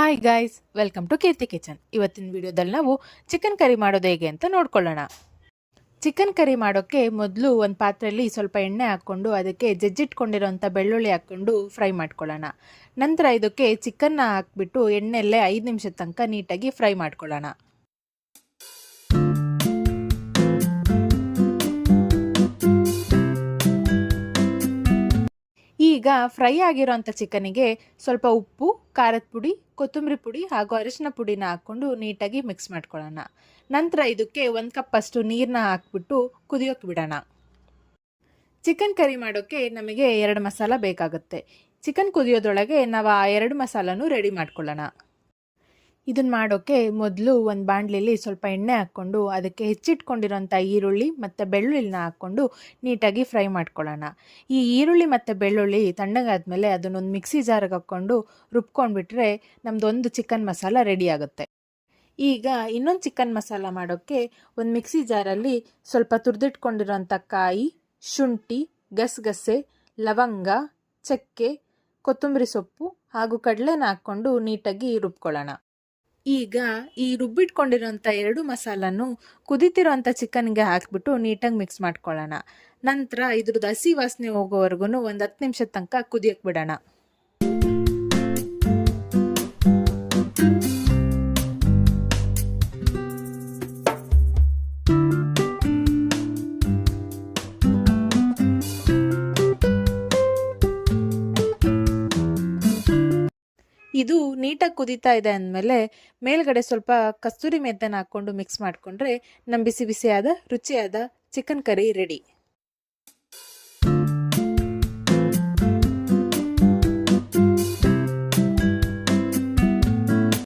Hi guys, welcome to Keerthi kitchen. ಇವತ್ತಿನ ವಿಡಿಯೋದಲ್ಲಿ ನಾವು ಚಿಕನ್ ಕರಿ ಮಾಡೋದು ಹೇಗೆ ಅಂತ ನೋಡ್ಕೊಳ್ಳೋಣ. ಚಿಕನ್ ಕರಿ ಮಾಡೋಕ್ಕೆ ಮೊದಲು ಒಂದು ಪಾತ್ರೆಯಲ್ಲಿ ಸ್ವಲ್ಪ ಎಣ್ಣೆ ಹಾಕ್ಕೊಂಡು ಅದಕ್ಕೆ ಜಜ್ಜಿಟ್ಕೊಂಡಿರೋಂಥ ಬೆಳ್ಳುಳ್ಳಿ ಹಾಕ್ಕೊಂಡು ಫ್ರೈ ಮಾಡ್ಕೊಳ್ಳೋಣ. ನಂತರ ಇದಕ್ಕೆ ಚಿಕನ್ನ ಹಾಕ್ಬಿಟ್ಟು ಎಣ್ಣೆಯಲ್ಲೇ 5 ನಿಮಿಷದ ತನಕ ನೀಟಾಗಿ ಫ್ರೈ ಮಾಡ್ಕೊಳ್ಳೋಣ. ಈಗ ಫ್ರೈ ಆಗಿರೋಂಥ ಚಿಕನಿಗೆ ಸ್ವಲ್ಪ ಉಪ್ಪು, ಖಾರದ ಪುಡಿ, ಕೊತ್ತಂಬರಿ ಪುಡಿ ಹಾಗೂ ಅರಿಶಿನ ಪುಡಿನ ಹಾಕ್ಕೊಂಡು ನೀಟಾಗಿ ಮಿಕ್ಸ್ ಮಾಡ್ಕೊಳ್ಳೋಣ. ನಂತರ ಇದಕ್ಕೆ 1 ಕಪ್ ಅಷ್ಟು ನೀರನ್ನ ಹಾಕ್ಬಿಟ್ಟು ಕುದಿಯೋಕೆ ಬಿಡೋಣ. ಚಿಕನ್ ಕರಿ ಮಾಡೋಕ್ಕೆ ನಮಗೆ 2 ಮಸಾಲ ಬೇಕಾಗುತ್ತೆ. ಚಿಕನ್ ಕುದಿಯೋದ್ರೊಳಗೆ ನಾವು ಆ 2 ಮಸಾಲನೂ ರೆಡಿ ಮಾಡ್ಕೊಳ್ಳೋಣ. ಇದನ್ನು ಮಾಡೋಕ್ಕೆ ಮೊದಲು ಒಂದು ಬಾಣಲೆಯಲ್ಲಿ ಸ್ವಲ್ಪ ಎಣ್ಣೆ ಹಾಕ್ಕೊಂಡು ಅದಕ್ಕೆ ಹೆಚ್ಚಿಟ್ಕೊಂಡಿರೋಂಥ ಈರುಳ್ಳಿ ಮತ್ತು ಬೆಳ್ಳುಳ್ಳಿನ ಹಾಕ್ಕೊಂಡು ನೀಟಾಗಿ ಫ್ರೈ ಮಾಡ್ಕೊಳ್ಳೋಣ. ಈ ಈರುಳ್ಳಿ ಮತ್ತು ಬೆಳ್ಳುಳ್ಳಿ ತಣ್ಣಗಾದ್ಮೇಲೆ ಅದನ್ನೊಂದು ಮಿಕ್ಸಿ ಜಾರಿಗೆ ಹಾಕ್ಕೊಂಡು ರುಬ್ಕೊಂಡ್ಬಿಟ್ರೆ ನಮ್ಮದೊಂದು ಚಿಕನ್ ಮಸಾಲ ರೆಡಿ ಆಗುತ್ತೆ. ಈಗ ಇನ್ನೊಂದು ಚಿಕನ್ ಮಸಾಲ ಮಾಡೋಕ್ಕೆ ಒಂದು ಮಿಕ್ಸಿ ಜಾರಲ್ಲಿ ಸ್ವಲ್ಪ ತುರಿದಿಟ್ಕೊಂಡಿರೋಂಥ ಕಾಯಿ, ಶುಂಠಿ, ಗಸಗಸೆ, ಲವಂಗ, ಚಕ್ಕೆ, ಕೊತ್ತಂಬರಿ ಸೊಪ್ಪು ಹಾಗೂ ಕಡಲೆನ ಹಾಕ್ಕೊಂಡು ನೀಟಾಗಿ ರುಬ್ಕೊಳ್ಳೋಣ. ಈಗ ಈ ರುಬ್ಬಿಟ್ಕೊಂಡಿರೋಂಥ 2 ಮಸಾಲನ್ನು ಕುದಿತಿರೋಂಥ ಚಿಕನ್ಗೆ ಹಾಕಿಬಿಟ್ಟು ನೀಟಾಗಿ ಮಿಕ್ಸ್ ಮಾಡ್ಕೊಳ್ಳೋಣ. ನಂತರ ಇದ್ರದ್ದು ಹಸಿ ವಾಸನೆ ಹೋಗೋವರೆಗೂ ಒಂದು 10 ನಿಮಿಷದ ತನಕ ಕುದಿಯೋಕೆ ಬಿಡೋಣ. ಇದು ನೀಟಾಗಿ ಕುದೀತಾ ಇದೆ ಅಂದಮೇಲೆ ಮೇಲ್ಗಡೆ ಸ್ವಲ್ಪ ಕಸ್ತೂರಿ ಮೆಂತ್ಯನ ಹಾಕ್ಕೊಂಡು ಮಿಕ್ಸ್ ಮಾಡಿಕೊಂಡ್ರೆ ನಮ್ಮ ಬಿಸಿ ಬಿಸಿಯಾದ ರುಚಿಯಾದ ಚಿಕನ್ ಕರಿ ರೆಡಿ.